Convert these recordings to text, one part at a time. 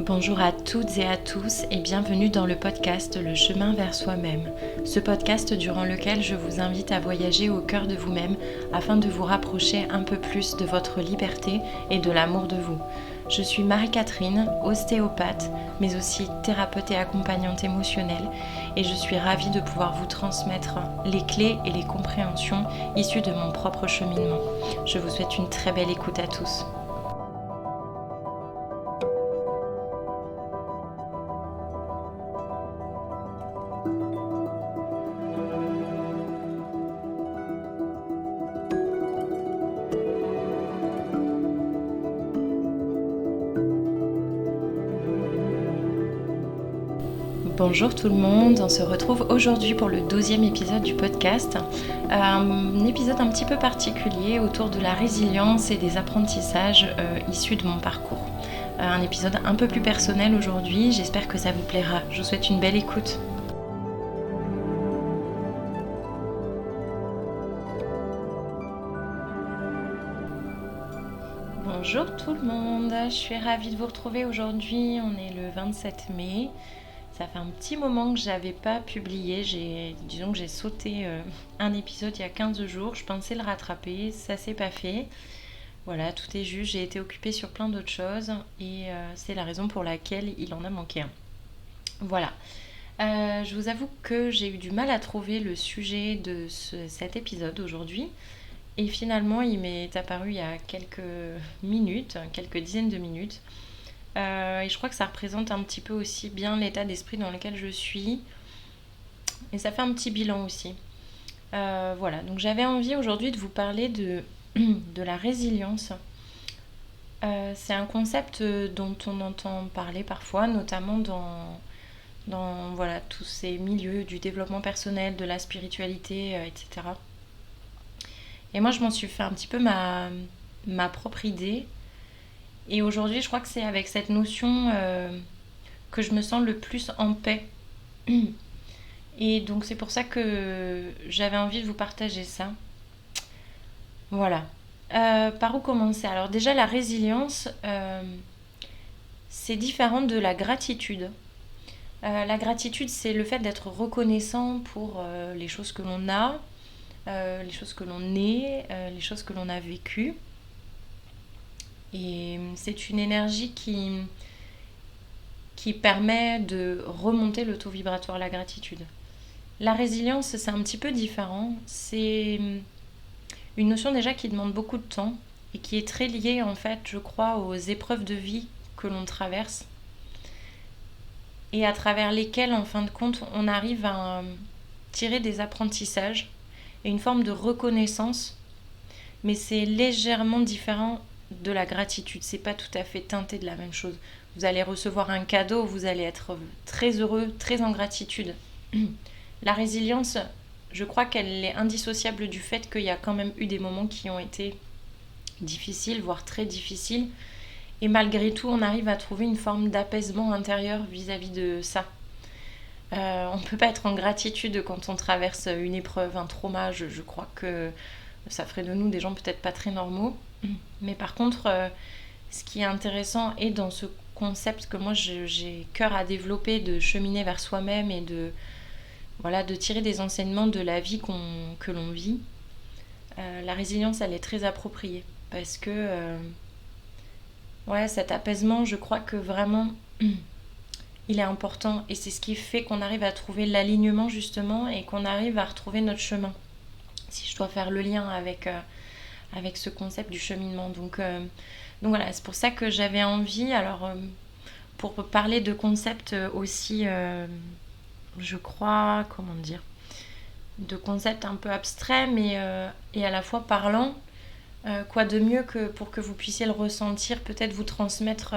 Bonjour à toutes et à tous et bienvenue dans le podcast Le chemin vers soi-même. Ce podcast durant lequel je vous invite à voyager au cœur de vous-même afin de vous rapprocher un peu plus de votre liberté et de l'amour de vous. Je suis Marie-Catherine, ostéopathe, mais aussi thérapeute et accompagnante émotionnelle et je suis ravie de pouvoir vous transmettre les clés et les compréhensions issues de mon propre cheminement. Je vous souhaite une très belle écoute à tous. Bonjour tout le monde, on se retrouve aujourd'hui pour le 12e épisode du podcast. Un épisode un petit peu particulier autour de la résilience et des apprentissages issus de mon parcours. Un épisode un peu plus personnel aujourd'hui, j'espère que ça vous plaira. Je vous souhaite une belle écoute. Bonjour tout le monde, je suis ravie de vous retrouver aujourd'hui, on est le 27 mai. Ça fait un petit moment que je n'avais pas publié, disons que j'ai sauté un épisode il y a 15 jours, je pensais le rattraper, ça s'est pas fait. Voilà, tout est juste, j'ai été occupée sur plein d'autres choses et c'est la raison pour laquelle il en a manqué un. Voilà, je vous avoue que j'ai eu du mal à trouver le sujet de cet épisode aujourd'hui et finalement il m'est apparu il y a quelques minutes, quelques dizaines de minutes. Et je crois que ça représente un petit peu aussi bien l'état d'esprit dans lequel je suis. Et ça fait un petit bilan aussi. Voilà, donc j'avais envie aujourd'hui de vous parler de la résilience. C'est un concept dont on entend parler parfois, notamment dans voilà, tous ces milieux du développement personnel, de la spiritualité, etc. Et moi, je m'en suis fait un petit peu ma propre idée. Et aujourd'hui, je crois que c'est avec cette notion que je me sens le plus en paix. Et donc, c'est pour ça que j'avais envie de vous partager ça. Voilà. Par où commencer ? Alors déjà, la résilience, c'est différent de la gratitude. La gratitude, c'est le fait d'être reconnaissant pour les choses que l'on a, les choses que l'on est, les choses que l'on a vécues. Et c'est une énergie qui permet de remonter le taux vibratoire, la gratitude. La résilience, c'est un petit peu différent. C'est une notion déjà qui demande beaucoup de temps et qui est très liée, en fait, je crois, aux épreuves de vie que l'on traverse et à travers lesquelles, en fin de compte, on arrive à tirer des apprentissages et une forme de reconnaissance. Mais c'est légèrement différent de la gratitude, c'est pas tout à fait teinté de la même chose. Vous allez recevoir un cadeau, vous allez être très heureux, très en gratitude. La résilience, je crois qu'elle est indissociable du fait qu'il y a quand même eu des moments qui ont été difficiles, voire très difficiles. Et malgré tout, on arrive à trouver une forme d'apaisement intérieur vis-à-vis de ça. On ne peut pas être en gratitude quand on traverse une épreuve, un trauma. Je crois que ça ferait de nous des gens peut-être pas très normaux. Mais par contre, ce qui est intéressant est dans ce concept que moi j'ai cœur à développer, de cheminer vers soi-même et de tirer des enseignements de la vie que l'on vit. La résilience, elle est très appropriée parce que cet apaisement, je crois que vraiment il est important et c'est ce qui fait qu'on arrive à trouver l'alignement justement et qu'on arrive à retrouver notre chemin. Si je dois faire le lien avec ce concept du cheminement. Donc voilà, c'est pour ça que j'avais envie, alors pour parler de concepts aussi, je crois, de concepts un peu abstraits, mais et à la fois parlants, quoi de mieux que pour que vous puissiez le ressentir, peut-être vous transmettre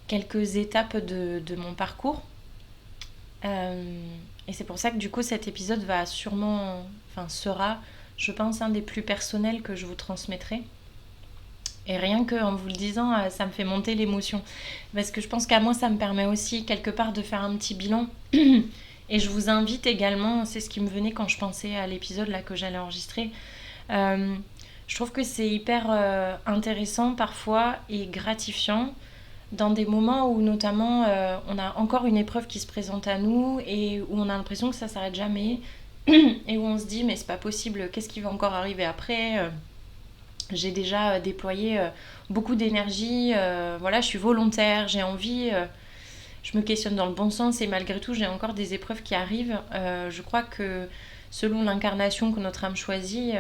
quelques étapes de mon parcours. Et c'est pour ça que du coup cet épisode sera, je pense, un des plus personnels que je vous transmettrai. Et rien qu'en vous le disant, ça me fait monter l'émotion. Parce que je pense qu'à moi, ça me permet aussi quelque part de faire un petit bilan. Et je vous invite également, c'est ce qui me venait quand je pensais à l'épisode là que j'allais enregistrer. Je trouve que c'est hyper intéressant parfois et gratifiant dans des moments où notamment on a encore une épreuve qui se présente à nous et où on a l'impression que ça s'arrête jamais et où on se dit mais c'est pas possible, qu'est-ce qui va encore arriver après. J'ai déjà déployé beaucoup d'énergie, voilà, je suis volontaire, j'ai envie, je me questionne dans le bon sens et malgré tout j'ai encore des épreuves qui arrivent. Je crois que selon l'incarnation que notre âme choisit,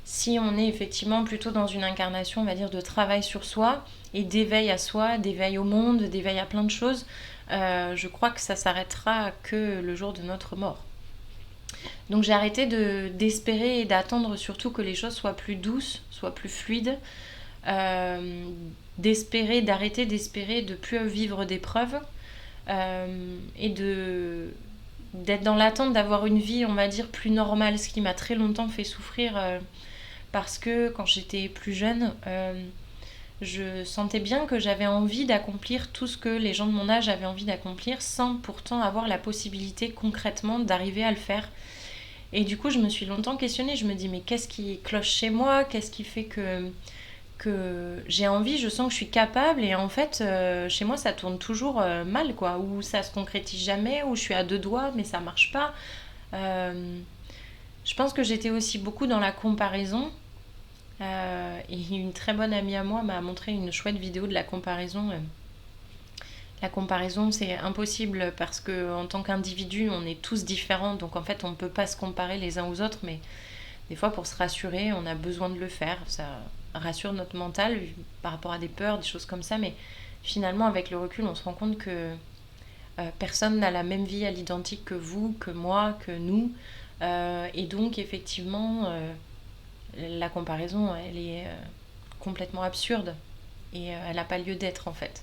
si on est effectivement plutôt dans une incarnation, on va dire, de travail sur soi et d'éveil à soi, d'éveil au monde, d'éveil à plein de choses, je crois que ça s'arrêtera que le jour de notre mort. Donc j'ai arrêté d'espérer et d'attendre surtout que les choses soient plus douces, soient plus fluides, d'arrêter d'espérer de plus vivre d'épreuves et d'être dans l'attente d'avoir une vie, on va dire, plus normale, ce qui m'a très longtemps fait souffrir parce que quand j'étais plus jeune, je sentais bien que j'avais envie d'accomplir tout ce que les gens de mon âge avaient envie d'accomplir sans pourtant avoir la possibilité concrètement d'arriver à le faire. Et du coup, je me suis longtemps questionnée. Je me dis, mais qu'est-ce qui cloche chez moi? Qu'est-ce qui fait que j'ai envie, je sens que je suis capable? Et en fait, chez moi, ça tourne toujours mal, quoi. Ou ça se concrétise jamais, ou je suis à deux doigts, mais ça marche pas. Je pense que j'étais aussi beaucoup dans la comparaison. Et une très bonne amie à moi m'a montré une chouette vidéo de la comparaison. La comparaison, c'est impossible parce qu'en tant qu'individu, on est tous différents. Donc en fait, on ne peut pas se comparer les uns aux autres. Mais des fois, pour se rassurer, on a besoin de le faire. Ça rassure notre mental par rapport à des peurs, des choses comme ça. Mais finalement, avec le recul, on se rend compte que personne n'a la même vie à l'identique que vous, que moi, que nous. Et donc, effectivement, la comparaison, elle est complètement absurde. Et elle n'a pas lieu d'être, en fait.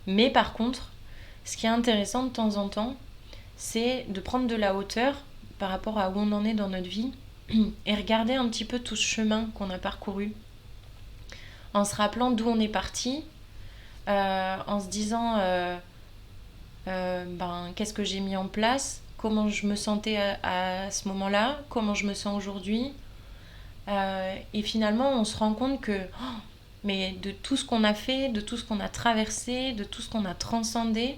Mais par contre, ce qui est intéressant de temps en temps, c'est de prendre de la hauteur par rapport à où on en est dans notre vie et regarder un petit peu tout ce chemin qu'on a parcouru en se rappelant d'où on est parti, en se disant qu'est-ce que j'ai mis en place, comment je me sentais à ce moment-là, comment je me sens aujourd'hui. Et finalement, on se rend compte que mais de tout ce qu'on a fait, de tout ce qu'on a traversé, de tout ce qu'on a transcendé.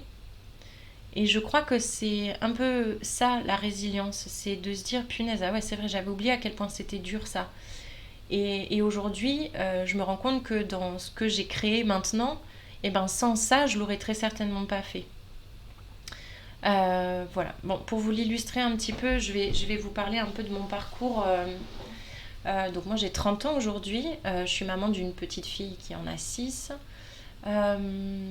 Et je crois que c'est un peu ça, la résilience. C'est de se dire, punaise, ah ouais, c'est vrai, j'avais oublié à quel point c'était dur, ça. Et aujourd'hui, je me rends compte que dans ce que j'ai créé maintenant, eh ben, sans ça, je l'aurais très certainement pas fait. Voilà. Bon, pour vous l'illustrer un petit peu, je vais vous parler un peu de mon parcours. Donc moi j'ai 30 ans aujourd'hui, je suis maman d'une petite fille qui en a 6.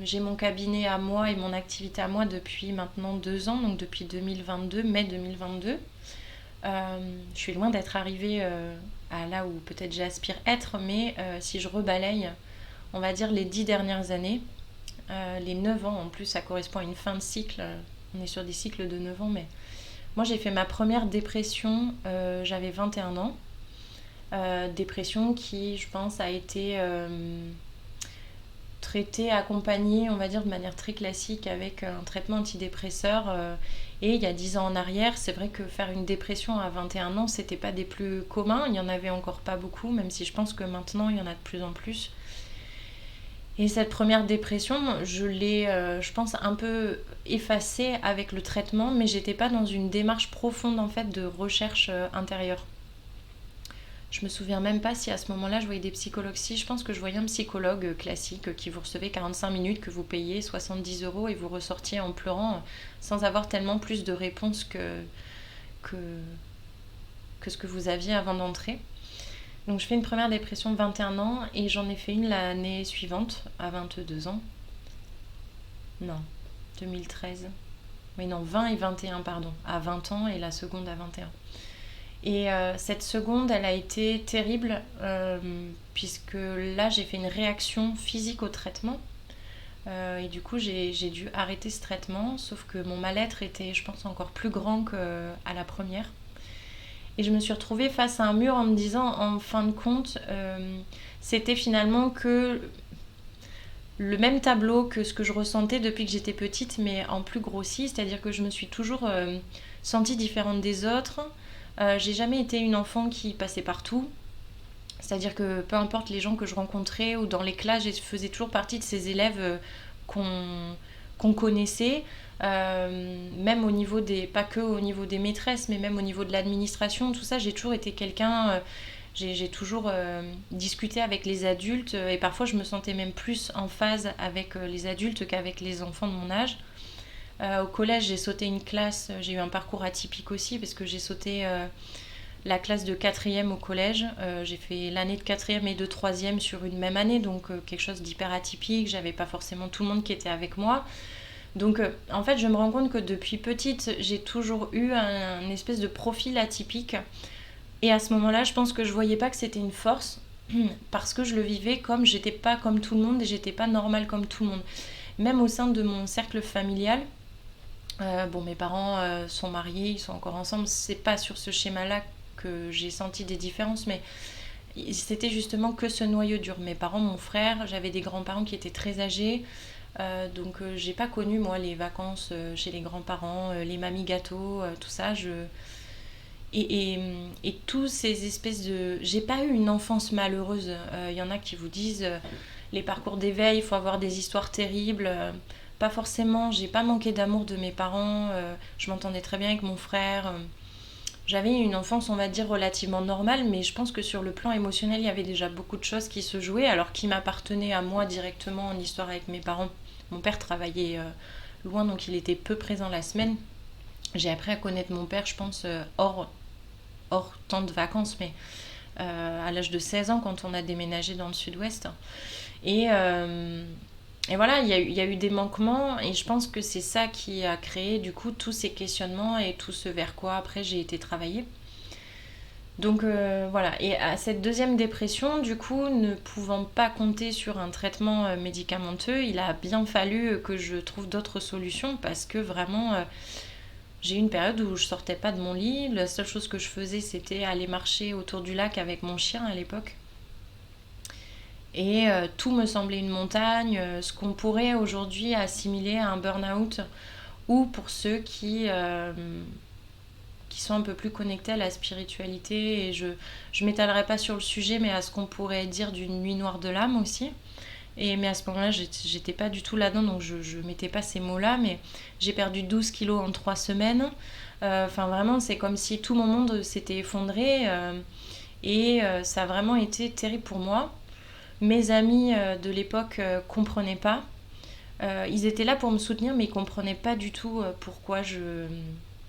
J'ai mon cabinet à moi et mon activité à moi depuis maintenant 2 ans, donc depuis 2022, mai 2022. Je suis loin d'être arrivée à là où peut-être j'aspire être, mais si je rebalaye, on va dire les 10 dernières années, les 9 ans en plus, ça correspond à une fin de cycle, on est sur des cycles de 9 ans, mais moi j'ai fait ma première dépression, j'avais 21 ans. Dépression qui, je pense, a été traitée, accompagnée, on va dire, de manière très classique avec un traitement antidépresseur. Et il y a 10 ans en arrière, c'est vrai que faire une dépression à 21 ans, c'était pas des plus communs. Il n'y en avait encore pas beaucoup, même si je pense que maintenant, il y en a de plus en plus. Et cette première dépression, je l'ai, je pense, un peu effacée avec le traitement, mais j'étais pas dans une démarche profonde, en fait, de recherche intérieure. Je me souviens même pas si à ce moment-là je voyais des psychologues. Si, je pense que je voyais un psychologue classique qui vous recevait 45 minutes, que vous payez 70 € et vous ressortiez en pleurant sans avoir tellement plus de réponses que ce que vous aviez avant d'entrer. Donc je fais une première dépression de 21 ans et j'en ai fait une l'année suivante à 22 ans. Non, 2013. Oui, non, 20 et 21, pardon. À 20 ans et la seconde à 21. Et cette seconde, elle a été terrible puisque là, j'ai fait une réaction physique au traitement. Et du coup, j'ai dû arrêter ce traitement, sauf que mon mal-être était, je pense, encore plus grand qu'à la première. Et je me suis retrouvée face à un mur en me disant, en fin de compte, c'était finalement que le même tableau que ce que je ressentais depuis que j'étais petite, mais en plus grossi, c'est-à-dire que je me suis toujours sentie différente des autres. J'ai jamais été une enfant qui passait partout. C'est-à-dire que peu importe les gens que je rencontrais ou dans les classes, je faisais toujours partie de ces élèves qu'on connaissait, même au niveau pas que au niveau des maîtresses, mais même au niveau de l'administration, tout ça. J'ai toujours été quelqu'un, j'ai toujours discuté avec les adultes, et parfois je me sentais même plus en phase avec les adultes qu'avec les enfants de mon âge. Au collège, j'ai sauté une classe, j'ai eu un parcours atypique aussi, parce que j'ai sauté la classe de 4e au collège. J'ai fait l'année de 4e et de 3e sur une même année, donc quelque chose d'hyper atypique. J'avais pas forcément tout le monde qui était avec moi. Donc en fait, je me rends compte que depuis petite, j'ai toujours eu un espèce de profil atypique. Et à ce moment-là, je pense que je voyais pas que c'était une force, parce que je le vivais comme j'étais pas comme tout le monde et j'étais pas normale comme tout le monde. Même au sein de mon cercle familial, mes parents sont mariés, ils sont encore ensemble. C'est pas sur ce schéma-là que j'ai senti des différences, mais c'était justement que ce noyau dur. Mes parents, mon frère, j'avais des grands-parents qui étaient très âgés, donc j'ai pas connu moi les vacances chez les grands-parents, les mamies gâteaux, tout ça. Et tous ces espèces de... J'ai pas eu une enfance malheureuse. Y en a qui vous disent les parcours d'éveil, il faut avoir des histoires terribles. Pas forcément, j'ai pas manqué d'amour de mes parents. Je m'entendais très bien avec mon frère. J'avais une enfance, on va dire, relativement normale, mais je pense que sur le plan émotionnel, il y avait déjà beaucoup de choses qui se jouaient, alors qui m'appartenaient à moi directement en histoire avec mes parents. Mon père travaillait loin, donc il était peu présent la semaine. J'ai appris à connaître mon père, je pense, hors temps de vacances, mais à l'âge de 16 ans, quand on a déménagé dans le sud-ouest. Et voilà, il y a eu des manquements, et je pense que c'est ça qui a créé du coup tous ces questionnements et tout ce vers quoi après j'ai été travailler. Donc voilà, et à cette deuxième dépression, du coup, ne pouvant pas compter sur un traitement médicamenteux, il a bien fallu que je trouve d'autres solutions, parce que vraiment, j'ai eu une période où je sortais pas de mon lit. La seule chose que je faisais, c'était aller marcher autour du lac avec mon chien à l'époque. Et tout me semblait une montagne, ce qu'on pourrait aujourd'hui assimiler à un burn-out, ou pour ceux qui sont un peu plus connectés à la spiritualité. Et je m'étalerai pas sur le sujet, mais à ce qu'on pourrait dire d'une nuit noire de l'âme aussi. Mais à ce moment-là, j'étais pas du tout là-dedans, donc je mettais pas ces mots-là, mais j'ai perdu 12 kilos en 3 semaines. Enfin, vraiment, c'est comme si tout mon monde s'était effondré, et ça a vraiment été terrible pour moi. Mes amis de l'époque comprenaient pas. Ils étaient là pour me soutenir, mais ils comprenaient pas du tout pourquoi je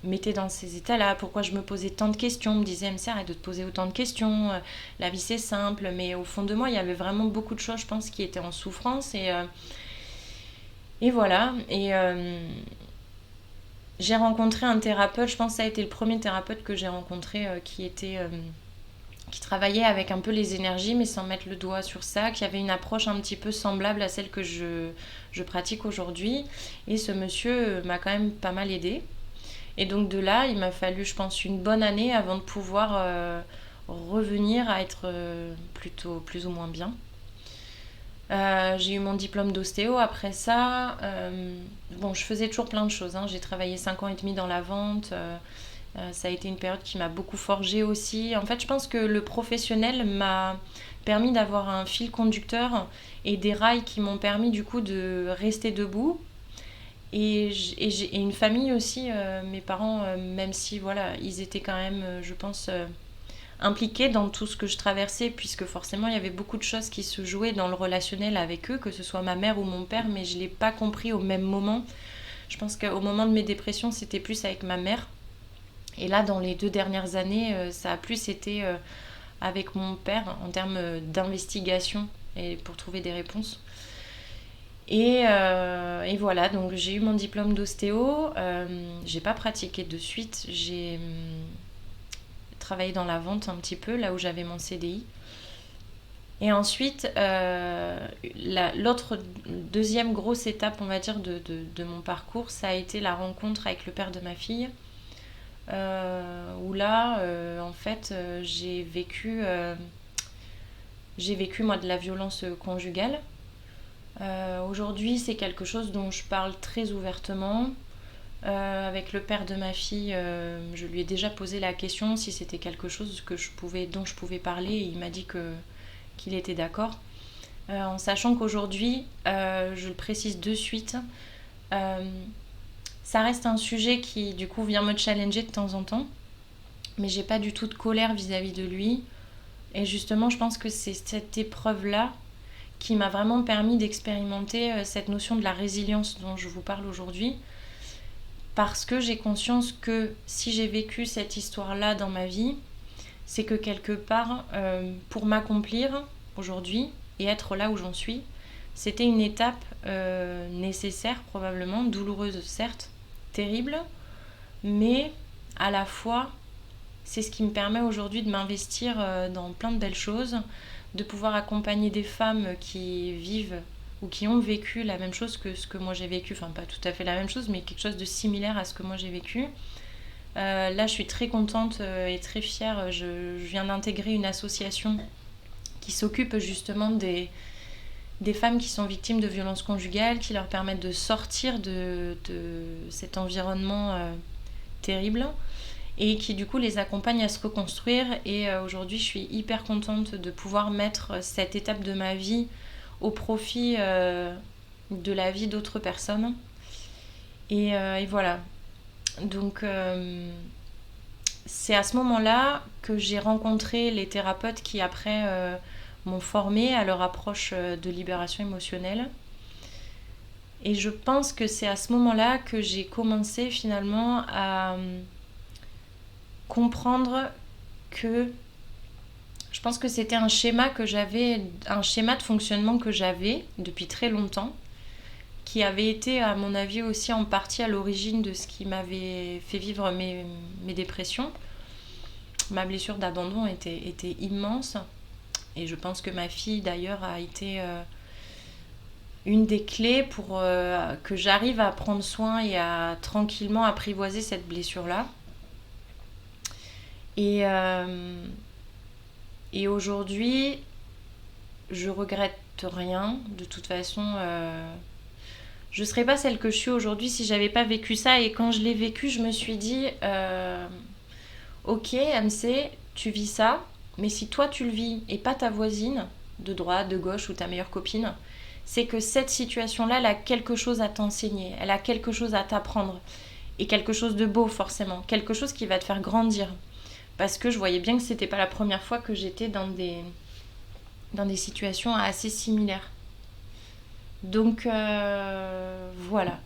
m'étais dans ces états-là, pourquoi je me posais tant de questions. On me disait, MC, arrête de te poser autant de questions, la vie c'est simple. Mais au fond de moi, il y avait vraiment beaucoup de choses, je pense, qui étaient en souffrance. Et voilà. Et j'ai rencontré un thérapeute, je pense que ça a été le premier thérapeute que j'ai rencontré qui travaillait avec un peu les énergies, mais sans mettre le doigt sur ça, qui avait une approche un petit peu semblable à celle que je pratique aujourd'hui. Et ce monsieur m'a quand même pas mal aidée. Et donc de là, il m'a fallu, je pense, une bonne année avant de pouvoir revenir à être plutôt plus ou moins bien. J'ai eu mon diplôme d'ostéo après ça. Je faisais toujours plein de choses, hein. J'ai travaillé 5 ans et demi dans la vente. Ça a été une période qui m'a beaucoup forgée aussi. En fait, je pense que le professionnel m'a permis d'avoir un fil conducteur et des rails qui m'ont permis du coup de rester debout. Et j'ai une famille aussi, mes parents, même si voilà, ils étaient quand même, je pense, impliqués dans tout ce que je traversais, puisque forcément il y avait beaucoup de choses qui se jouaient dans le relationnel avec eux, que ce soit ma mère ou mon père, mais je ne l'ai pas compris au même moment. Je pense qu'au moment de mes dépressions, c'était plus avec ma mère. Et là, dans les 2 dernières années, ça a plus été avec mon père en termes d'investigation et pour trouver des réponses. Et voilà, donc j'ai eu mon diplôme d'ostéo. J'ai pas pratiqué de suite. J'ai travaillé dans la vente un petit peu, là où j'avais mon CDI. Et ensuite, l'autre deuxième grosse étape, on va dire, de mon parcours, ça a été la rencontre avec le père de ma fille. Où là, en fait, j'ai vécu moi de la violence conjugale. Aujourd'hui, c'est quelque chose dont je parle très ouvertement. Avec le père de ma fille, je lui ai déjà posé la question si c'était quelque chose dont je pouvais parler, et il m'a dit qu'il était d'accord. en sachant qu'aujourd'hui, je le précise de suite, ça reste un sujet qui du coup vient me challenger de temps en temps, mais j'ai pas du tout de colère vis-à-vis de lui. Et justement, je pense que c'est cette épreuve-là qui m'a vraiment permis d'expérimenter cette notion de la résilience dont je vous parle aujourd'hui. Parce que j'ai conscience que si j'ai vécu cette histoire-là dans ma vie, c'est que quelque part, pour m'accomplir aujourd'hui et être là où j'en suis, c'était une étape nécessaire probablement, douloureuse certes, terrible, mais à la fois, c'est ce qui me permet aujourd'hui de m'investir dans plein de belles choses, de pouvoir accompagner des femmes qui vivent ou qui ont vécu la même chose que ce que moi j'ai vécu, enfin pas tout à fait la même chose, mais quelque chose de similaire à ce que moi j'ai vécu. Là, je suis très contente et très fière. Je viens d'intégrer une association qui s'occupe justement des femmes qui sont victimes de violences conjugales, qui leur permettent de sortir de cet environnement terrible et qui du coup les accompagne à se reconstruire. Et aujourd'hui, je suis hyper contente de pouvoir mettre cette étape de ma vie au profit de la vie d'autres personnes. Et voilà. Donc c'est à ce moment-là que j'ai rencontré les thérapeutes qui après m'ont formée à leur approche de libération émotionnelle. Et je pense que c'est à ce moment-là que j'ai commencé finalement à comprendre que je pense que c'était un schéma que j'avais, un schéma de fonctionnement que j'avais depuis très longtemps, qui avait été à mon avis aussi en partie à l'origine de ce qui m'avait fait vivre mes dépressions. Ma blessure d'abandon était immense et je pense que ma fille d'ailleurs a été une des clés pour que j'arrive à prendre soin et à tranquillement apprivoiser cette blessure-là. Et aujourd'hui, je regrette rien. De toute façon, je serais pas celle que je suis aujourd'hui si j'avais pas vécu ça. Et quand je l'ai vécu, je me suis dit ok, MC, tu vis ça, mais si toi tu le vis et pas ta voisine de droite, de gauche ou ta meilleure copine, c'est que cette situation-là, elle a quelque chose à t'enseigner, elle a quelque chose à t'apprendre. Et quelque chose de beau forcément, quelque chose qui va te faire grandir. Parce que je voyais bien que c'était pas la première fois que j'étais dans des situations assez similaires. Donc voilà.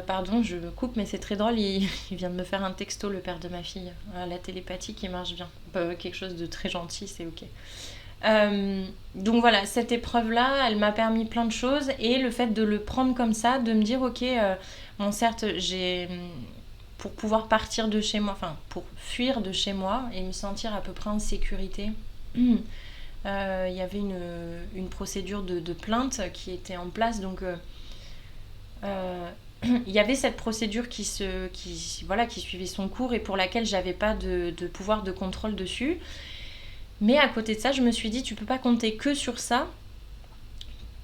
Pardon, je coupe, mais c'est très drôle. Il vient de me faire un texto, le père de ma fille. La télépathie qui marche bien. Quelque chose de très gentil, c'est ok. Donc voilà, cette épreuve-là, elle m'a permis plein de choses. Et le fait de le prendre comme ça, de me dire, ok, bon certes, pour pouvoir partir de chez moi, enfin pour fuir de chez moi et me sentir à peu près en sécurité, il y avait une procédure de plainte qui était en place. Donc il y avait cette procédure qui suivait son cours et pour laquelle j'avais pas de pouvoir de contrôle dessus. Mais à côté de ça, je me suis dit, tu peux pas compter que sur ça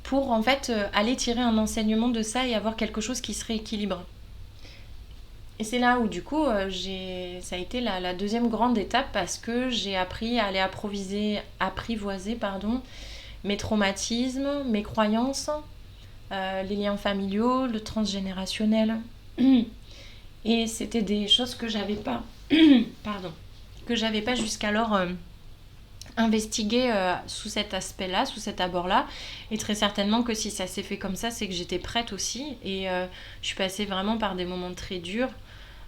pour en fait aller tirer un enseignement de ça et avoir quelque chose qui se rééquilibre. Et c'est là où du coup, ça a été la deuxième grande étape parce que j'ai appris à aller apprivoiser mes traumatismes, mes croyances, les liens familiaux, le transgénérationnel. Et c'était des choses que j'avais pas, jusqu'alors investiguées sous cet aspect-là, sous cet abord-là. Et très certainement que si ça s'est fait comme ça, c'est que j'étais prête aussi. Et je suis passée vraiment par des moments très durs.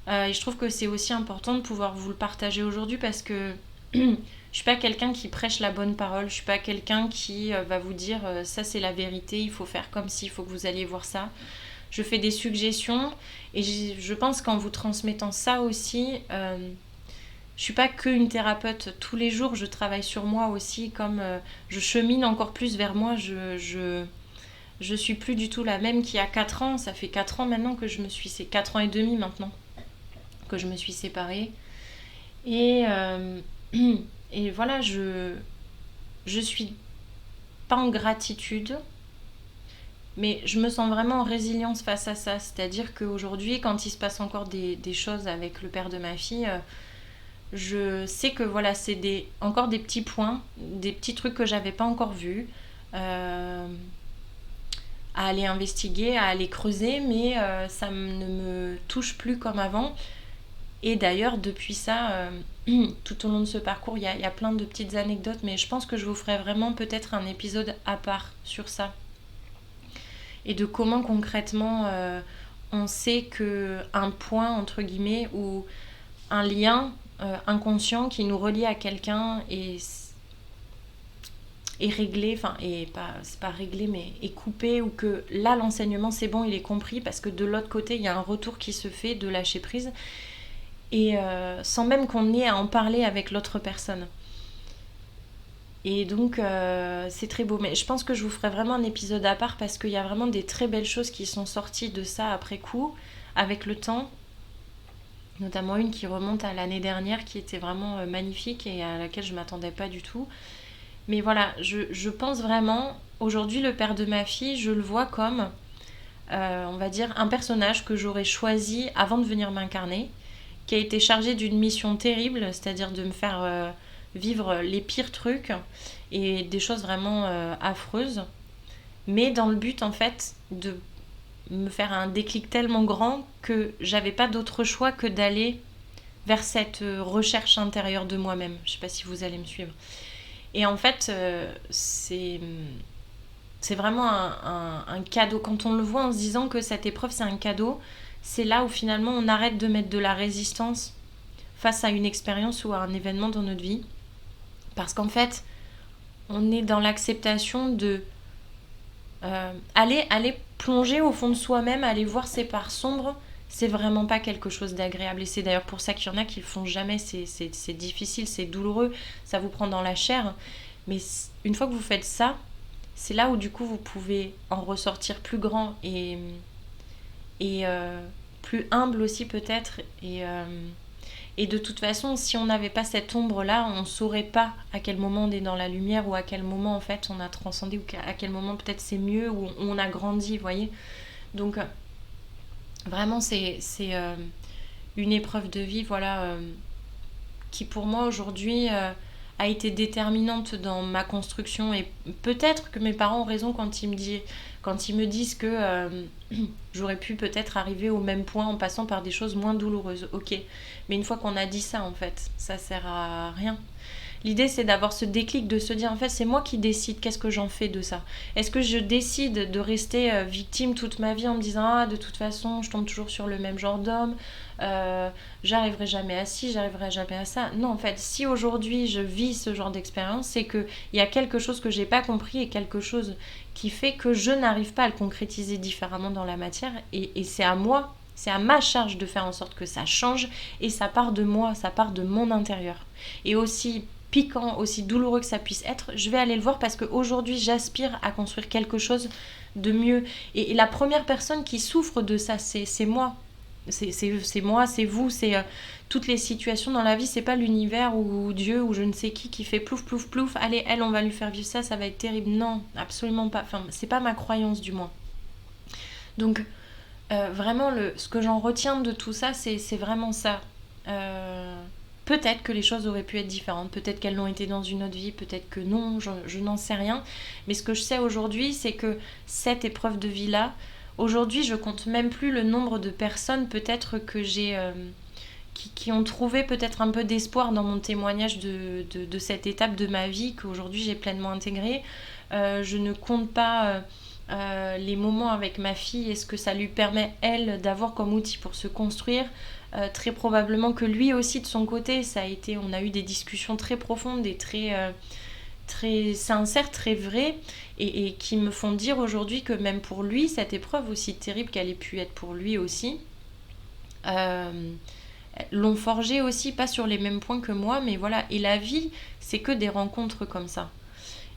Et je trouve que c'est aussi important de pouvoir vous le partager aujourd'hui parce que je suis pas quelqu'un qui prêche la bonne parole, je suis pas quelqu'un qui va vous dire ça c'est la vérité, il faut faire comme ci, il faut que vous alliez voir ça. Je fais des suggestions et je pense qu'en vous transmettant ça aussi, je suis pas qu'une thérapeute. Tous les jours, je travaille sur moi aussi, comme je chemine encore plus vers moi. Je suis plus du tout la même qu'il y a 4 ans. Ça fait 4 ans maintenant que c'est 4 ans et demi maintenant que je me suis séparée. Et voilà, je suis pas en gratitude, mais je me sens vraiment en résilience face à ça. C'est-à-dire qu'aujourd'hui, quand il se passe encore des choses avec le père de ma fille, Je sais que voilà, c'est encore des petits points, des petits trucs que j'avais pas encore vus, à aller investiguer, à aller creuser, mais ça ne me touche plus comme avant. Et d'ailleurs, depuis ça, tout au long de ce parcours, il y a plein de petites anecdotes, mais je pense que je vous ferai vraiment peut-être un épisode à part sur ça. Et de comment concrètement on sait qu'un point, entre guillemets, ou un lien inconscient qui nous relie à quelqu'un est réglé, enfin, c'est pas réglé, mais est coupé, ou que là, l'enseignement, c'est bon, il est compris, parce que de l'autre côté, il y a un retour qui se fait de lâcher prise, et sans même qu'on ait à en parler avec l'autre personne. Et donc, c'est très beau. Mais je pense que je vous ferai vraiment un épisode à part, parce qu'il y a vraiment des très belles choses qui sont sorties de ça après coup, avec le temps. Notamment une qui remonte à l'année dernière, qui était vraiment magnifique et à laquelle je ne m'attendais pas du tout. Mais voilà, je pense vraiment, aujourd'hui, le père de ma fille, je le vois comme, on va dire, un personnage que j'aurais choisi avant de venir m'incarner, qui a été chargé d'une mission terrible, c'est-à-dire de me faire vivre les pires trucs et des choses vraiment affreuses, mais dans le but, en fait, de me faire un déclic tellement grand que j'avais pas d'autre choix que d'aller vers cette recherche intérieure de moi-même. Je sais pas si vous allez me suivre. Et en fait, c'est vraiment un cadeau. Quand on le voit en se disant que cette épreuve, c'est un cadeau, c'est là où finalement on arrête de mettre de la résistance face à une expérience ou à un événement dans notre vie. Parce qu'en fait, on est dans l'acceptation de aller plonger au fond de soi-même, aller voir ses parts sombres. C'est vraiment pas quelque chose d'agréable. Et c'est d'ailleurs pour ça qu'il y en a qui le font jamais. C'est difficile, c'est douloureux, ça vous prend dans la chair. Mais une fois que vous faites ça, c'est là où du coup vous pouvez en ressortir plus grand et plus humble aussi peut-être. Et de toute façon, si on n'avait pas cette ombre-là, on ne saurait pas à quel moment on est dans la lumière, ou à quel moment en fait on a transcendé, ou à quel moment peut-être c'est mieux, ou on a grandi, vous voyez. Donc vraiment c'est une épreuve de vie, voilà, qui pour moi aujourd'hui a été déterminante dans ma construction. Et peut-être que mes parents ont raison quand ils me disent que j'aurais pu peut-être arriver au même point en passant par des choses moins douloureuses. Ok, mais une fois qu'on a dit ça, en fait, ça sert à rien. L'idée, c'est d'avoir ce déclic, de se dire, en fait, c'est moi qui décide, qu'est-ce que j'en fais de ça. Est-ce que je décide de rester victime toute ma vie en me disant, ah, de toute façon, je tombe toujours sur le même genre d'homme, j'arriverai jamais à ci, j'arriverai jamais à ça. Non, en fait, si aujourd'hui je vis ce genre d'expérience, c'est qu'il y a quelque chose que j'ai pas compris, et quelque chose qui fait que je n'arrive pas à le concrétiser différemment dans la matière, et c'est à moi, c'est à ma charge de faire en sorte que ça change, et ça part de moi, ça part de mon intérieur. Et aussi piquant, aussi douloureux que ça puisse être, je vais aller le voir, parce qu'aujourd'hui j'aspire à construire quelque chose de mieux. Et la première personne qui souffre de ça, c'est moi. C'est moi, c'est vous, c'est toutes les situations dans la vie. C'est pas l'univers ou Dieu ou je ne sais qui fait plouf plouf plouf, allez, elle, on va lui faire vivre ça, ça va être terrible. Non, absolument pas. Enfin, c'est pas ma croyance, du moins. Donc vraiment, ce que j'en retiens de tout ça, c'est vraiment ça. Peut-être que les choses auraient pu être différentes, peut-être qu'elles l'ont été dans une autre vie, peut-être que non, je n'en sais rien. Mais ce que je sais aujourd'hui, c'est que cette épreuve de vie-là, aujourd'hui, je compte même plus le nombre de personnes peut-être que j'ai qui ont trouvé peut-être un peu d'espoir dans mon témoignage de cette étape de ma vie qu'aujourd'hui j'ai pleinement intégrée. Je ne compte pas les moments avec ma fille et ce que ça lui permet, elle, d'avoir comme outil pour se construire. Très probablement que lui aussi, de son côté, on a eu des discussions très profondes et très sincères, très vraies, et qui me font dire aujourd'hui que même pour lui, cette épreuve, aussi terrible qu'elle ait pu être pour lui aussi, l'ont forgé aussi, pas sur les mêmes points que moi, mais voilà. Et la vie, c'est que des rencontres comme ça,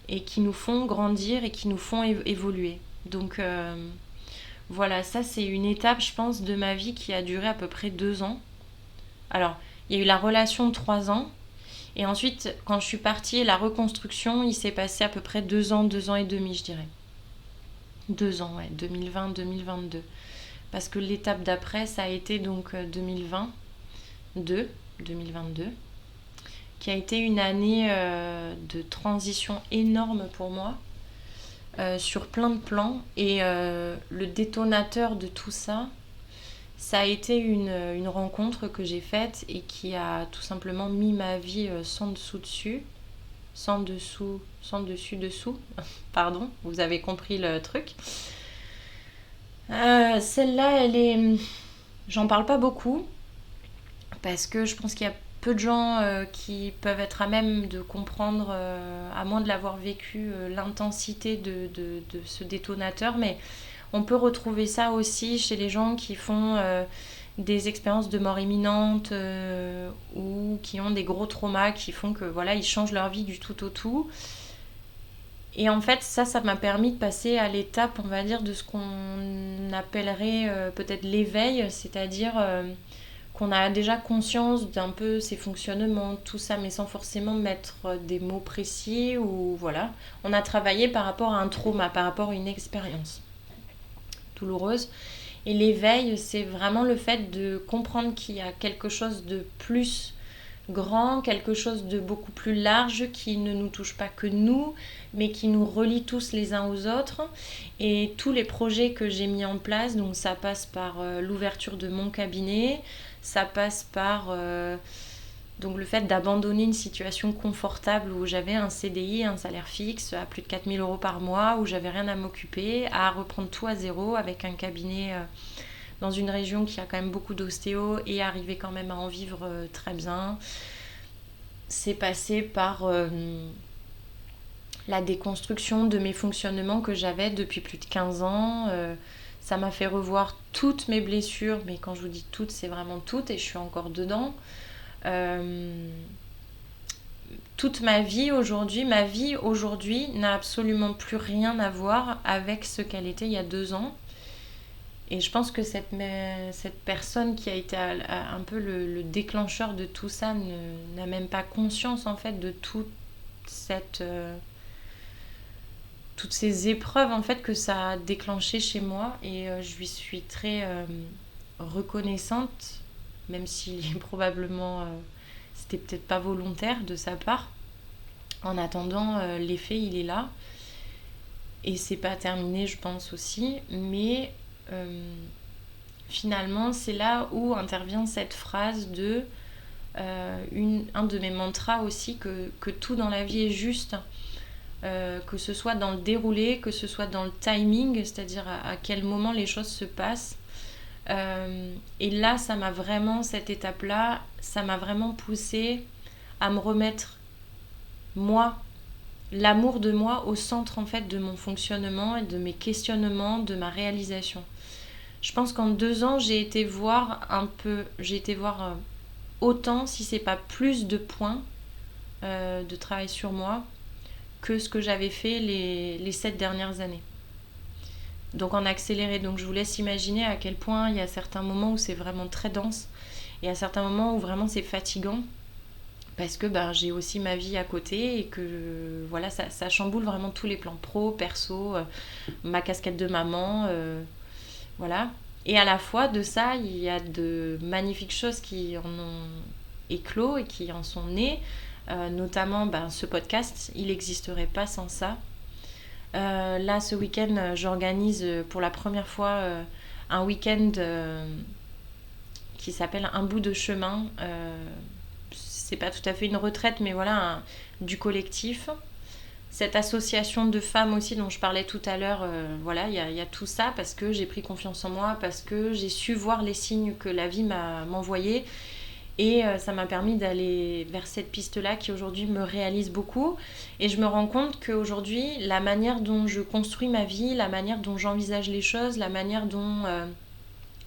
et qui nous font grandir et qui nous font évoluer. Donc voilà, ça c'est une étape, je pense, de ma vie qui a duré à peu près 2 ans. Alors, il y a eu la relation de 3 ans, et ensuite, quand je suis partie, la reconstruction, il s'est passé à peu près 2 ans, 2 ans et demi, je dirais. 2 ans, ouais, 2020, 2022. Parce que l'étape d'après, ça a été donc 2022. qui a été une année de transition énorme pour moi, sur plein de plans. Et le détonateur de tout ça, ça a été une rencontre que j'ai faite et qui a tout simplement mis ma vie sans dessous-dessous. Sans dessus-dessous. Pardon, vous avez compris le truc. Celle-là, j'en parle pas beaucoup parce que je pense qu'il y a peu de gens qui peuvent être à même de comprendre, à moins de l'avoir vécu, l'intensité de ce détonateur. Mais on peut retrouver ça aussi chez les gens qui font des expériences de mort imminente ou qui ont des gros traumas qui font que voilà, ils changent leur vie du tout au tout. Et en fait, ça m'a permis de passer à l'étape, on va dire, de ce qu'on appellerait peut-être l'éveil, c'est-à-dire qu'on a déjà conscience d'un peu ses fonctionnements, tout ça, mais sans forcément mettre des mots précis ou voilà. On a travaillé par rapport à un trauma, par rapport à une expérience douloureuse. Et l'éveil, c'est vraiment le fait de comprendre qu'il y a quelque chose de plus grand, quelque chose de beaucoup plus large qui ne nous touche pas que nous, mais qui nous relie tous les uns aux autres. Et tous les projets que j'ai mis en place, donc ça passe par l'ouverture de mon cabinet, ça passe par donc le fait d'abandonner une situation confortable où j'avais un CDI, un salaire fixe à plus de 4 000 € par mois, où j'avais rien à m'occuper, à reprendre tout à zéro avec un cabinet dans une région qui a quand même beaucoup d'ostéo et arriver quand même à en vivre très bien. C'est passé par la déconstruction de mes fonctionnements que j'avais depuis plus de 15 ans. Ça m'a fait revoir toutes mes blessures, mais quand je vous dis toutes, c'est vraiment toutes et je suis encore dedans. Toute ma vie aujourd'hui n'a absolument plus rien à voir avec ce qu'elle était il y a 2 ans. Et je pense que cette personne qui a été un peu le déclencheur de tout ça n'a même pas conscience en fait de toutes ces épreuves en fait que ça a déclenché chez moi. Et je lui suis très reconnaissante, même si probablement c'était peut-être pas volontaire de sa part. En attendant, l'effet il est là. Et c'est pas terminé, je pense aussi, mais finalement c'est là où intervient cette phrase de un de mes mantras aussi, que tout dans la vie est juste, que ce soit dans le déroulé, que ce soit dans le timing, c'est-à-dire à quel moment les choses se passent. Et là cette étape-là, ça m'a vraiment poussée à me remettre moi, l'amour de moi au centre en fait de mon fonctionnement et de mes questionnements, de ma réalisation. Je pense qu'en 2 ans, j'ai été voir autant, si c'est pas plus de points de travail sur moi que ce que j'avais fait les 7 dernières années. Donc en accéléré. Donc je vous laisse imaginer à quel point il y a certains moments où c'est vraiment très dense et à certains moments où vraiment c'est fatigant. Parce que j'ai aussi ma vie à côté et que voilà, ça chamboule vraiment tous les plans pro, perso, ma casquette de maman, voilà. Et à la fois de ça, il y a de magnifiques choses qui en ont éclos et qui en sont nées, notamment ce podcast, il n'existerait pas sans ça. Là, ce week-end, j'organise pour la première fois un week-end qui s'appelle Un bout de chemin. C'est pas tout à fait une retraite, mais voilà, du collectif. Cette association de femmes aussi dont je parlais tout à l'heure, voilà, il y a tout ça parce que j'ai pris confiance en moi, parce que j'ai su voir les signes que la vie m'envoyait. Et ça m'a permis d'aller vers cette piste-là qui aujourd'hui me réalise beaucoup. Et je me rends compte qu'aujourd'hui, la manière dont je construis ma vie, la manière dont j'envisage les choses, la manière dont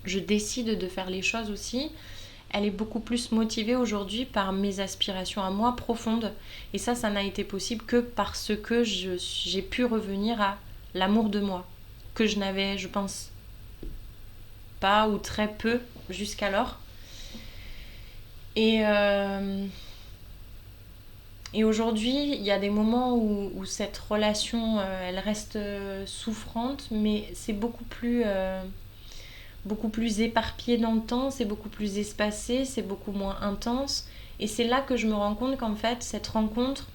je décide de faire les choses aussi, elle est beaucoup plus motivée aujourd'hui par mes aspirations à moi profondes. Et ça n'a été possible que parce que j'ai pu revenir à l'amour de moi, que je n'avais, je pense, pas ou très peu jusqu'alors. Et aujourd'hui, il y a des moments où cette relation, elle reste souffrante, mais c'est beaucoup plus beaucoup plus éparpillé dans le temps, c'est beaucoup plus espacé, c'est beaucoup moins intense. Et c'est là que je me rends compte qu'en fait, cette rencontre,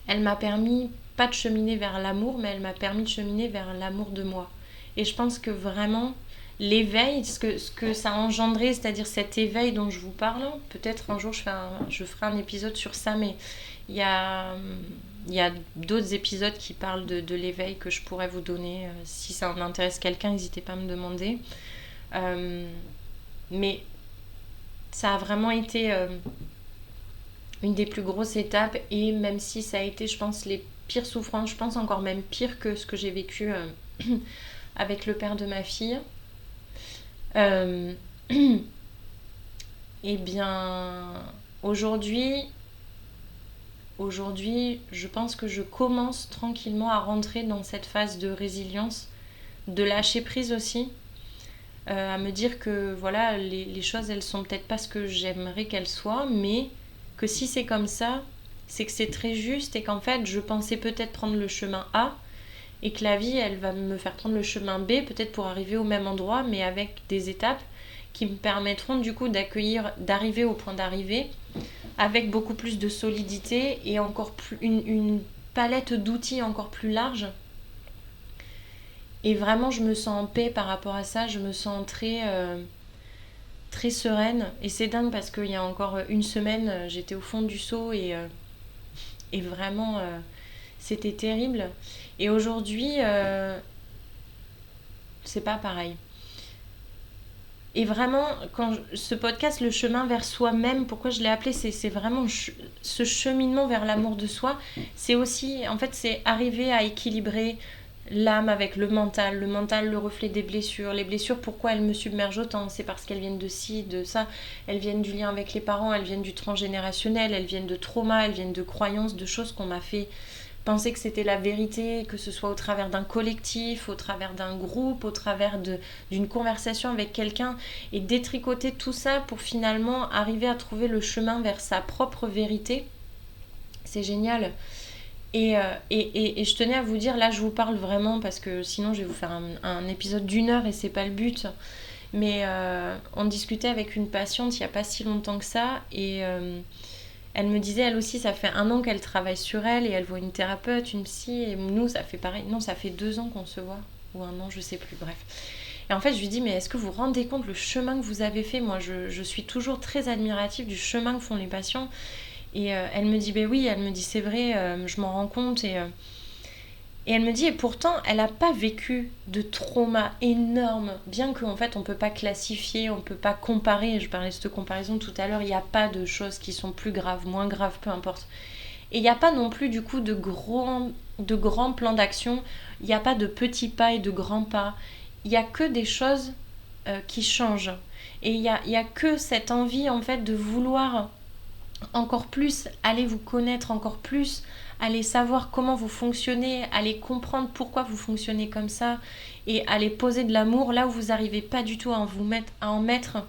elle m'a permis, pas de cheminer vers l'amour, mais elle m'a permis de cheminer vers l'amour de moi. Et je pense que vraiment, l'éveil, ce que ça a engendré, c'est-à-dire cet éveil dont je vous parle, peut-être un jour je ferai un épisode sur ça, mais il y a d'autres épisodes qui parlent de l'éveil que je pourrais vous donner. Si ça en intéresse quelqu'un, n'hésitez pas à me demander. Mais ça a vraiment été une des plus grosses étapes, et même si ça a été, je pense, les pires souffrances, je pense encore même pire que ce que j'ai vécu avec le père de ma fille, eh bien, aujourd'hui, je pense que je commence tranquillement à rentrer dans cette phase de résilience, de lâcher prise aussi, à me dire que voilà, les choses, elles sont peut-être pas ce que j'aimerais qu'elles soient, mais que si c'est comme ça, c'est que c'est très juste, et qu'en fait, je pensais peut-être prendre le chemin A, et que la vie, elle va me faire prendre le chemin B, peut-être pour arriver au même endroit, mais avec des étapes qui me permettront du coup d'arriver au point d'arrivée avec beaucoup plus de solidité et encore plus une palette d'outils encore plus large. Et vraiment, je me sens en paix par rapport à ça, je me sens très sereine. Et c'est dingue parce qu'il y a encore une semaine, j'étais au fond du seau et vraiment, c'était terrible. Et aujourd'hui, c'est pas pareil. Et vraiment, ce podcast, le chemin vers soi-même, pourquoi je l'ai appelé, c'est vraiment ce cheminement vers l'amour de soi. C'est aussi, en fait, c'est arriver à équilibrer l'âme avec le mental, le reflet des blessures. Les blessures, pourquoi elles me submergent autant? C'est parce qu'elles viennent de ci, de ça. Elles viennent du lien avec les parents, elles viennent du transgénérationnel, elles viennent de traumas, elles viennent de croyances, de choses qu'on m'a fait penser que c'était la vérité, que ce soit au travers d'un collectif, au travers d'un groupe, au travers d'une conversation avec quelqu'un, et détricoter tout ça pour finalement arriver à trouver le chemin vers sa propre vérité. C'est génial. Et je tenais à vous dire, là je vous parle vraiment parce que sinon je vais vous faire un épisode d'1 heure et c'est pas le but. Mais on discutait avec une patiente il n'y a pas si longtemps que ça, et elle me disait, elle aussi, ça fait 1 an qu'elle travaille sur elle et elle voit une thérapeute, une psy, et nous, ça fait pareil. Non, ça fait 2 ans qu'on se voit, ou 1 an, je sais plus, bref. Et en fait, je lui dis, mais est-ce que vous vous rendez compte le chemin que vous avez fait? Moi, je suis toujours très admirative du chemin que font les patients. Et elle me dit, ben oui, elle me dit, c'est vrai, je m'en rends compte. Et elle me dit, et pourtant, elle n'a pas vécu de trauma énorme, bien qu'en fait, on ne peut pas classifier, on ne peut pas comparer. Je parlais de cette comparaison tout à l'heure, il n'y a pas de choses qui sont plus graves, moins graves, peu importe. Et il n'y a pas non plus, du coup, de grands plans d'action. Il n'y a pas de petits pas et de grands pas. Il n'y a que des choses qui changent. Et il n'y a que cette envie, en fait, de vouloir encore plus, aller vous connaître encore plus, aller savoir comment vous fonctionnez, aller comprendre pourquoi vous fonctionnez comme ça, et aller poser de l'amour là où vous n'arrivez pas du tout à en mettre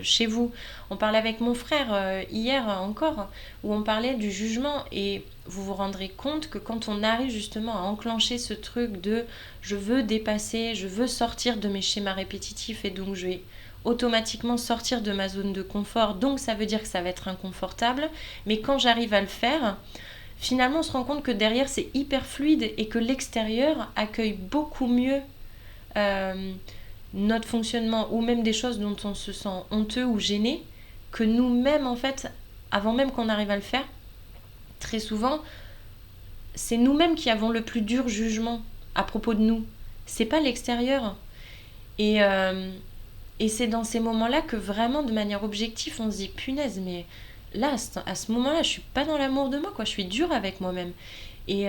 chez vous. On parlait avec mon frère hier encore, où on parlait du jugement, et vous vous rendrez compte que quand on arrive justement à enclencher ce truc de je veux dépasser, je veux sortir de mes schémas répétitifs, et donc je vais automatiquement sortir de ma zone de confort, donc ça veut dire que ça va être inconfortable, mais quand j'arrive à le faire, finalement on se rend compte que derrière c'est hyper fluide, et que l'extérieur accueille beaucoup mieux notre fonctionnement, ou même des choses dont on se sent honteux ou gêné, que nous-mêmes, en fait, avant même qu'on arrive à le faire. Très souvent, c'est nous-mêmes qui avons le plus dur jugement à propos de nous, c'est pas l'extérieur. Et c'est dans ces moments-là que vraiment, de manière objective, on se dit punaise, mais là, à ce moment-là, je suis pas dans l'amour de moi, quoi. Je suis dure avec moi-même. Et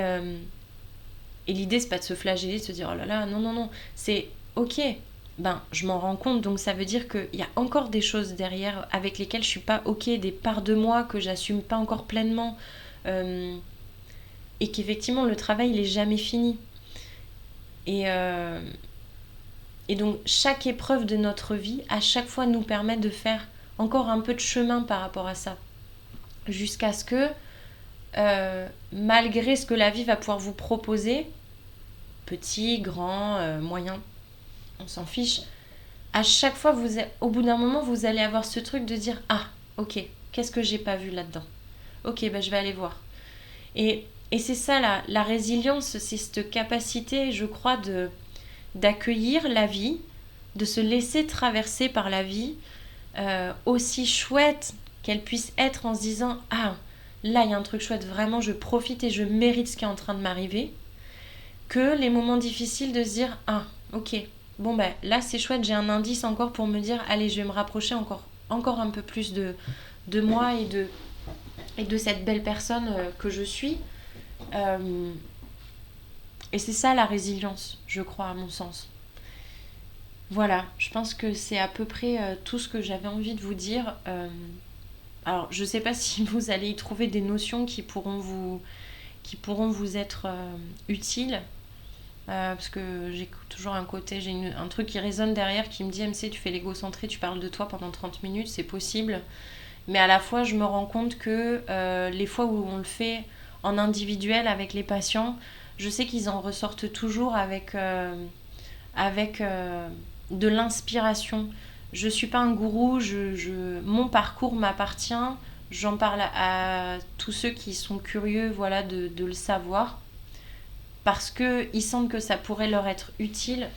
l'idée, c'est pas de se flageller, de se dire oh là là, non, non, non. C'est ok, ben je m'en rends compte, donc ça veut dire qu'il y a encore des choses derrière avec lesquelles je suis pas ok, des parts de moi que j'assume pas encore pleinement, et qu'effectivement le travail il est jamais fini. Et donc chaque épreuve de notre vie, à chaque fois, nous permet de faire encore un peu de chemin par rapport à ça, jusqu'à ce que, malgré ce que la vie va pouvoir vous proposer, petit, grand, moyen, on s'en fiche. À chaque fois, au bout d'un moment, vous allez avoir ce truc de dire ah, ok, qu'est-ce que j'ai pas vu là-dedans? Ok, je vais aller voir. Et c'est ça la résilience, c'est cette capacité, je crois, d'accueillir la vie, de se laisser traverser par la vie, aussi chouette qu'elle puisse être, en se disant ah, là il y a un truc chouette, vraiment je profite et je mérite ce qui est en train de m'arriver, que les moments difficiles de se dire ah, ok, bon là c'est chouette, j'ai un indice encore pour me dire allez, je vais me rapprocher encore un peu plus de moi et de cette belle personne que je suis. Et c'est ça la résilience, je crois, à mon sens. Voilà, je pense que c'est à peu près tout ce que j'avais envie de vous dire. Alors, je ne sais pas si vous allez y trouver des notions qui pourront vous être utiles. Parce que j'ai toujours un côté, un truc qui résonne derrière qui me dit MC, tu fais l'égocentré, tu parles de toi pendant 30 minutes, c'est possible. Mais à la fois, je me rends compte que les fois où on le fait en individuel avec les patients, je sais qu'ils en ressortent toujours avec de l'inspiration. Je ne suis pas un gourou, mon parcours m'appartient, j'en parle à tous ceux qui sont curieux de le savoir, parce qu'ils sentent que ça pourrait leur être utile.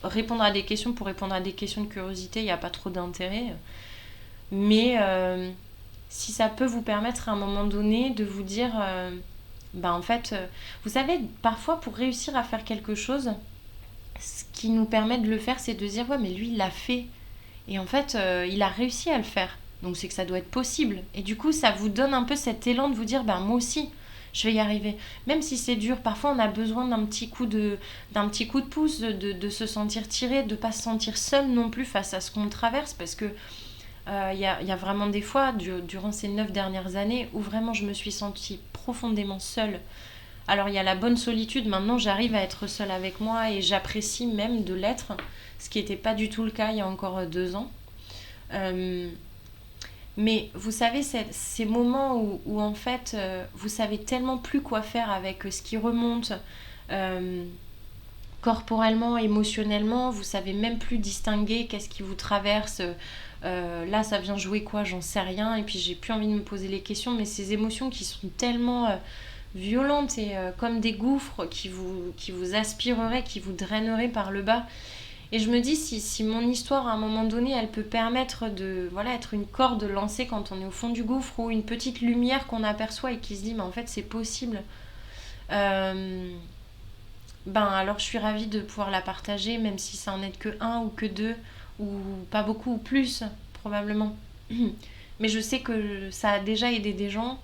Répondre à des questions pour répondre à des questions de curiosité, il n'y a pas trop d'intérêt. Mais si ça peut vous permettre à un moment donné de vous dire en fait, vous savez, parfois pour réussir à faire quelque chose, ce qui nous permet de le faire, c'est de dire ouais, mais lui il l'a fait et en fait il a réussi à le faire, donc c'est que ça doit être possible. Et du coup ça vous donne un peu cet élan de vous dire moi aussi je vais y arriver, même si c'est dur. Parfois on a besoin d'un petit coup de pouce, de se sentir tiré, de pas se sentir seul non plus face à ce qu'on traverse, parce que y a vraiment des fois durant ces 9 dernières années où vraiment je me suis sentie profondément seule. Alors il y a la bonne solitude, maintenant j'arrive à être seule avec moi et j'apprécie même de l'être, ce qui n'était pas du tout le cas il y a encore 2 ans. Mais vous savez, ces moments où en fait vous savez tellement plus quoi faire avec ce qui remonte corporellement, émotionnellement, vous savez même plus distinguer qu'est-ce qui vous traverse. Là ça vient jouer quoi, j'en sais rien, et puis j'ai plus envie de me poser les questions, mais ces émotions qui sont tellement violentes et comme des gouffres qui vous aspireraient, qui vous draineraient par le bas. Et je me dis, si mon histoire à un moment donné elle peut permettre de être une corde lancée quand on est au fond du gouffre, ou une petite lumière qu'on aperçoit et qui se dit mais en fait c'est possible, alors je suis ravie de pouvoir la partager, même si ça en est que 1 ou que 2, ou pas beaucoup, ou plus probablement. Mais je sais que ça a déjà aidé des gens,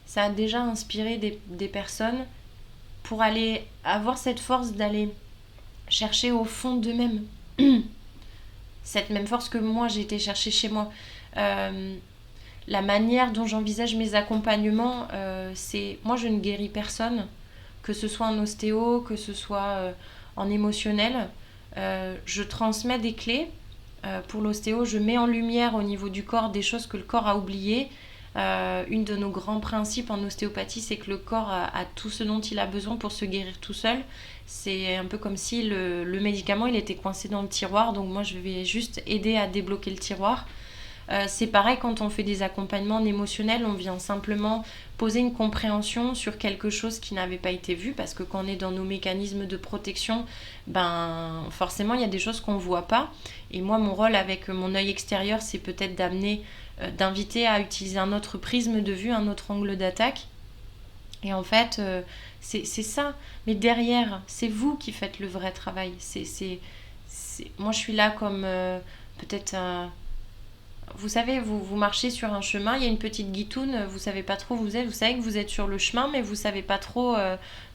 ça a déjà inspiré des personnes pour aller avoir cette force d'aller chercher au fond d'eux-mêmes cette même force que moi j'ai été chercher chez moi. La manière dont j'envisage mes accompagnements, c'est... Moi je ne guéris personne, que ce soit en ostéo, que ce soit en émotionnel. Je transmets des clés. Pour l'ostéo, je mets en lumière au niveau du corps des choses que le corps a oubliées. Une de nos grands principes en ostéopathie, c'est que le corps a tout ce dont il a besoin pour se guérir tout seul. C'est un peu comme si le médicament il était coincé dans le tiroir, donc moi je vais juste aider à débloquer le tiroir. C'est pareil quand on fait des accompagnements en émotionnel, on vient simplement poser une compréhension sur quelque chose qui n'avait pas été vu, parce que quand on est dans nos mécanismes de protection, forcément il y a des choses qu'on ne voit pas. Et moi mon rôle avec mon œil extérieur, c'est peut-être d'inviter à utiliser un autre prisme de vue, un autre angle d'attaque. Et en fait, c'est ça. Mais derrière, c'est vous qui faites le vrai travail. Moi, je suis là comme peut-être vous savez, vous marchez sur un chemin, il y a une petite guitoune, vous savez pas trop où vous êtes, vous savez que vous êtes sur le chemin, mais vous savez pas trop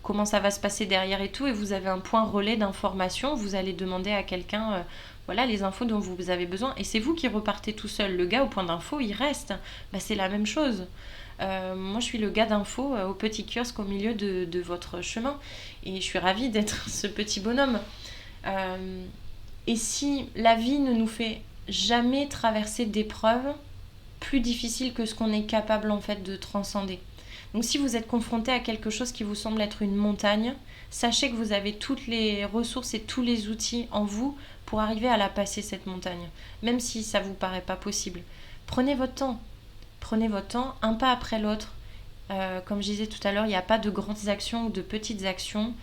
comment ça va se passer derrière et tout, et vous avez un point relais d'information, vous allez demander à quelqu'un les infos dont vous avez besoin, et c'est vous qui repartez tout seul. Le gars au point d'info, il reste. C'est la même chose. Moi, je suis le gars d'info au petit kiosque au milieu de votre chemin, et je suis ravie d'être ce petit bonhomme. Et si la vie ne nous fait jamais traverser d'épreuves plus difficiles que ce qu'on est capable en fait de transcender. Donc si vous êtes confronté à quelque chose qui vous semble être une montagne, sachez que vous avez toutes les ressources et tous les outils en vous pour arriver à la passer, cette montagne, même si ça ne vous paraît pas possible. Prenez votre temps, un pas après l'autre. Comme je disais tout à l'heure, il n'y a pas de grandes actions ou de petites actions,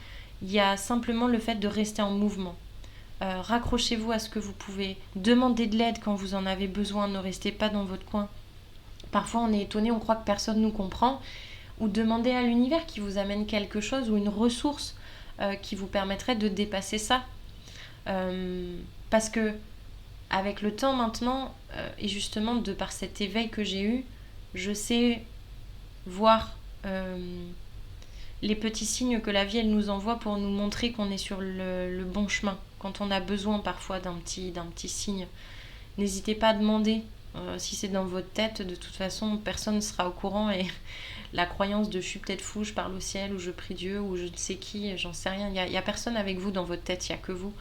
il y a simplement le fait de rester en mouvement. Raccrochez-vous à ce que vous pouvez, demandez de l'aide quand vous en avez besoin, ne restez pas dans votre coin. Parfois on est étonné, on croit que personne ne nous comprend, ou demandez à l'univers qui vous amène quelque chose ou une ressource qui vous permettrait de dépasser ça. Parce que avec le temps maintenant, et justement de par cet éveil que j'ai eu, je sais voir les petits signes que la vie elle nous envoie pour nous montrer qu'on est sur le bon chemin. Quand on a besoin parfois d'un petit signe, n'hésitez pas à demander. Si c'est dans votre tête, de toute façon personne ne sera au courant, et la croyance de je suis peut-être fou, je parle au ciel, ou je prie Dieu, ou je ne sais qui, j'en sais rien, il n'y a personne avec vous dans votre tête, il n'y a que vous.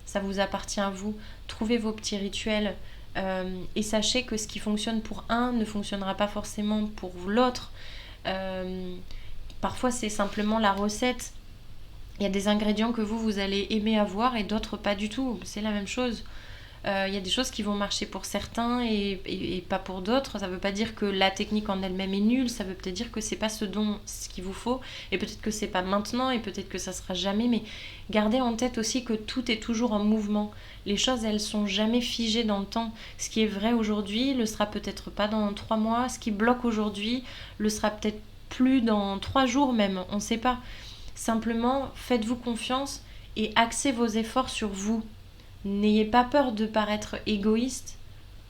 Ça vous appartient à vous. Trouvez vos petits rituels et sachez que ce qui fonctionne pour un ne fonctionnera pas forcément pour l'autre. Parfois c'est simplement la recette. Il y a des ingrédients que vous allez aimer avoir et d'autres pas du tout. C'est la même chose. Il y a des choses qui vont marcher pour certains et pas pour d'autres. Ça ne veut pas dire que la technique en elle-même est nulle, ça veut peut-être dire que c'est pas ce qu'il vous faut, et peut-être que c'est pas maintenant, et peut-être que ça sera jamais, mais gardez en tête aussi que tout est toujours en mouvement. Les choses, elles sont jamais figées dans le temps. Ce qui est vrai aujourd'hui le sera peut-être pas dans 3 mois, ce qui bloque aujourd'hui le sera peut-être plus dans 3 jours même, on ne sait pas. Simplement, faites-vous confiance et axez vos efforts sur vous. N'ayez pas peur de paraître égoïste.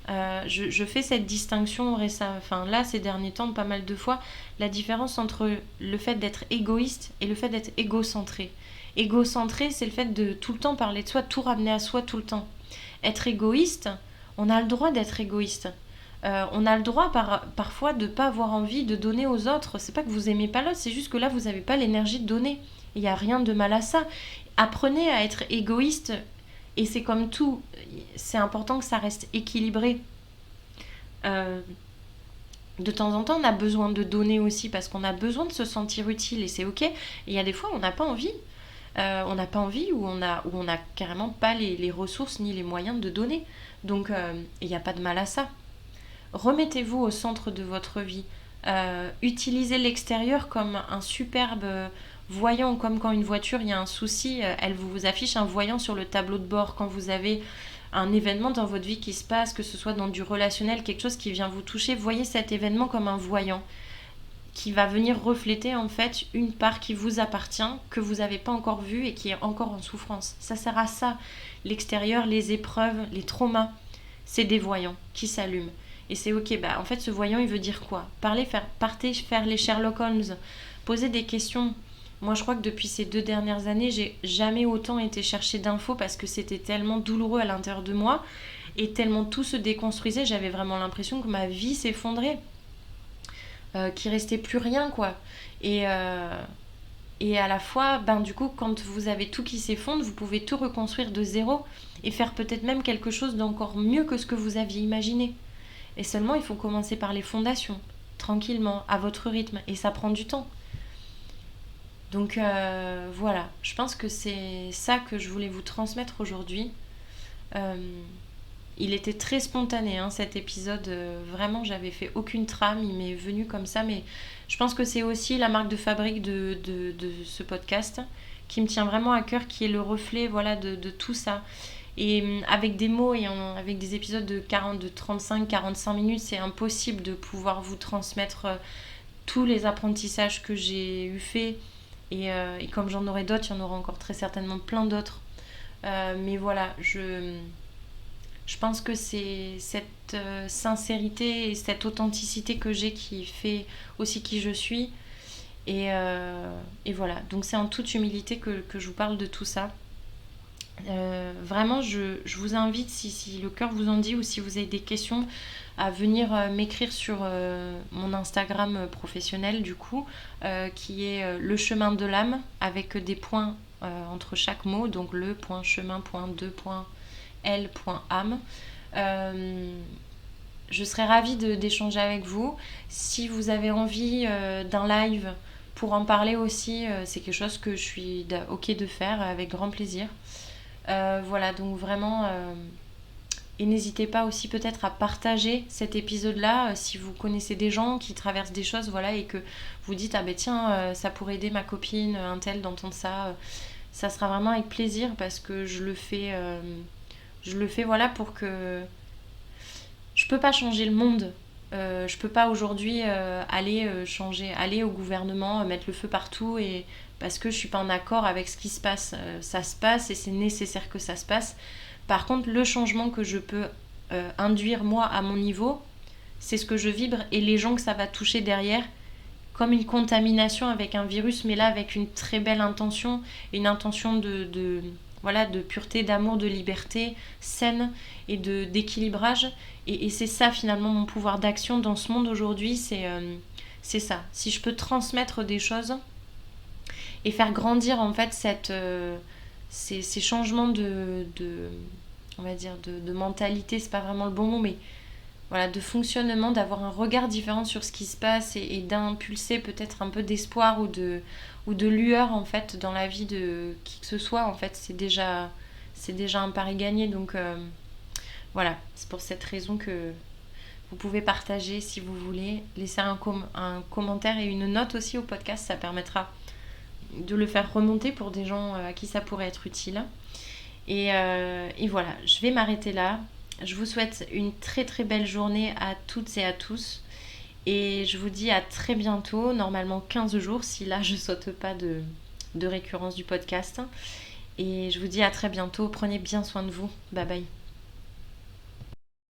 Je fais cette distinction ces derniers temps, pas mal de fois, la différence entre le fait d'être égoïste et le fait d'être égocentré. Égocentré, c'est le fait de tout le temps parler de soi, tout ramener à soi tout le temps. Être égoïste, on a le droit d'être égoïste. On a le droit parfois de ne pas avoir envie de donner aux autres. C'est pas que vous aimez pas l'autre, c'est juste que là, vous n'avez pas l'énergie de donner. Il n'y a rien de mal à ça. Apprenez à être égoïste. Et c'est comme tout, c'est important que ça reste équilibré. De temps en temps, on a besoin de donner aussi parce qu'on a besoin de se sentir utile et c'est ok. Et il y a des fois où on n'a pas envie. Ou on a carrément pas les ressources ni les moyens de donner. Donc, il n'y a pas de mal à ça. Remettez-vous au centre de votre vie. Utilisez l'extérieur comme un superbe voyant, comme quand une voiture, il y a un souci, elle vous affiche un voyant sur le tableau de bord. Quand vous avez un événement dans votre vie qui se passe, que ce soit dans du relationnel, quelque chose qui vient vous toucher, voyez cet événement comme un voyant qui va venir refléter en fait une part qui vous appartient, que vous n'avez pas encore vue et qui est encore en souffrance. Ça sert à ça. L'extérieur, les épreuves, les traumas, c'est des voyants qui s'allument. Et c'est ok, en fait ce voyant il veut dire quoi ? Partez faire les Sherlock Holmes, posez des questions. Moi je crois que depuis ces 2 dernières années, j'ai jamais autant été chercher d'infos parce que c'était tellement douloureux à l'intérieur de moi et tellement tout se déconstruisait, j'avais vraiment l'impression que ma vie s'effondrait, qu'il restait plus rien quoi. Et à la fois, du coup, quand vous avez tout qui s'effondre, vous pouvez tout reconstruire de zéro et faire peut-être même quelque chose d'encore mieux que ce que vous aviez imaginé. Et seulement, il faut commencer par les fondations, tranquillement, à votre rythme. Et ça prend du temps. Donc voilà, je pense que c'est ça que je voulais vous transmettre aujourd'hui. Il était très spontané, cet épisode. Vraiment, j'avais fait aucune trame, il m'est venu comme ça. Mais je pense que c'est aussi la marque de fabrique de ce podcast qui me tient vraiment à cœur, qui est le reflet de tout ça. Et avec des mots et avec des épisodes de 35-45 minutes, c'est impossible de pouvoir vous transmettre tous les apprentissages que j'ai eu fait. Et comme j'en aurai d'autres, il y en aura encore très certainement plein d'autres. Mais voilà, je pense que c'est cette sincérité et cette authenticité que j'ai qui fait aussi qui je suis. Et voilà, donc c'est en toute humilité que je vous parle de tout ça. Vraiment je vous invite, si le cœur vous en dit ou si vous avez des questions, à venir m'écrire sur mon Instagram professionnel du coup, qui est le chemin de l'âme avec des points entre chaque mot, donc le.chemin.2.l.âme. je serais ravie d'échanger avec vous. Si vous avez envie d'un live pour en parler aussi, c'est quelque chose que je suis ok de faire avec grand plaisir. Voilà, donc vraiment... et n'hésitez pas aussi peut-être à partager cet épisode-là si vous connaissez des gens qui traversent des choses, voilà, et que vous dites, ah ben tiens, ça pourrait aider ma copine, un tel, d'entendre ça. Ça sera vraiment avec plaisir parce que je le fais voilà, pour que... Je peux pas changer le monde. Je peux pas aujourd'hui aller au gouvernement, mettre le feu partout et parce que je suis pas en accord avec ce qui se passe. Ça se passe et c'est nécessaire que ça se passe. Par contre, le changement que je peux induire moi à mon niveau, c'est ce que je vibre et les gens que ça va toucher derrière, comme une contamination avec un virus, mais là avec une très belle intention, une intention voilà, de pureté, d'amour, de liberté saine et d'équilibrage. Et c'est ça finalement mon pouvoir d'action dans ce monde aujourd'hui, c'est ça. Si je peux transmettre des choses et faire grandir en fait ces changements on va dire de mentalité, c'est pas vraiment le bon mot, mais voilà, de fonctionnement, d'avoir un regard différent sur ce qui se passe et d'impulser peut-être un peu d'espoir ou de lueur en fait dans la vie de qui que ce soit, en fait c'est déjà un pari gagné. Donc voilà, c'est pour cette raison que vous pouvez partager si vous voulez, laisser un commentaire et une note aussi au podcast, ça permettra de le faire remonter pour des gens à qui ça pourrait être utile. Et voilà, je vais m'arrêter là. Je vous souhaite une très très belle journée à toutes et à tous. Et je vous dis à très bientôt, normalement 15 jours, si là je saute pas de récurrence du podcast. Et je vous dis à très bientôt, prenez bien soin de vous. Bye bye.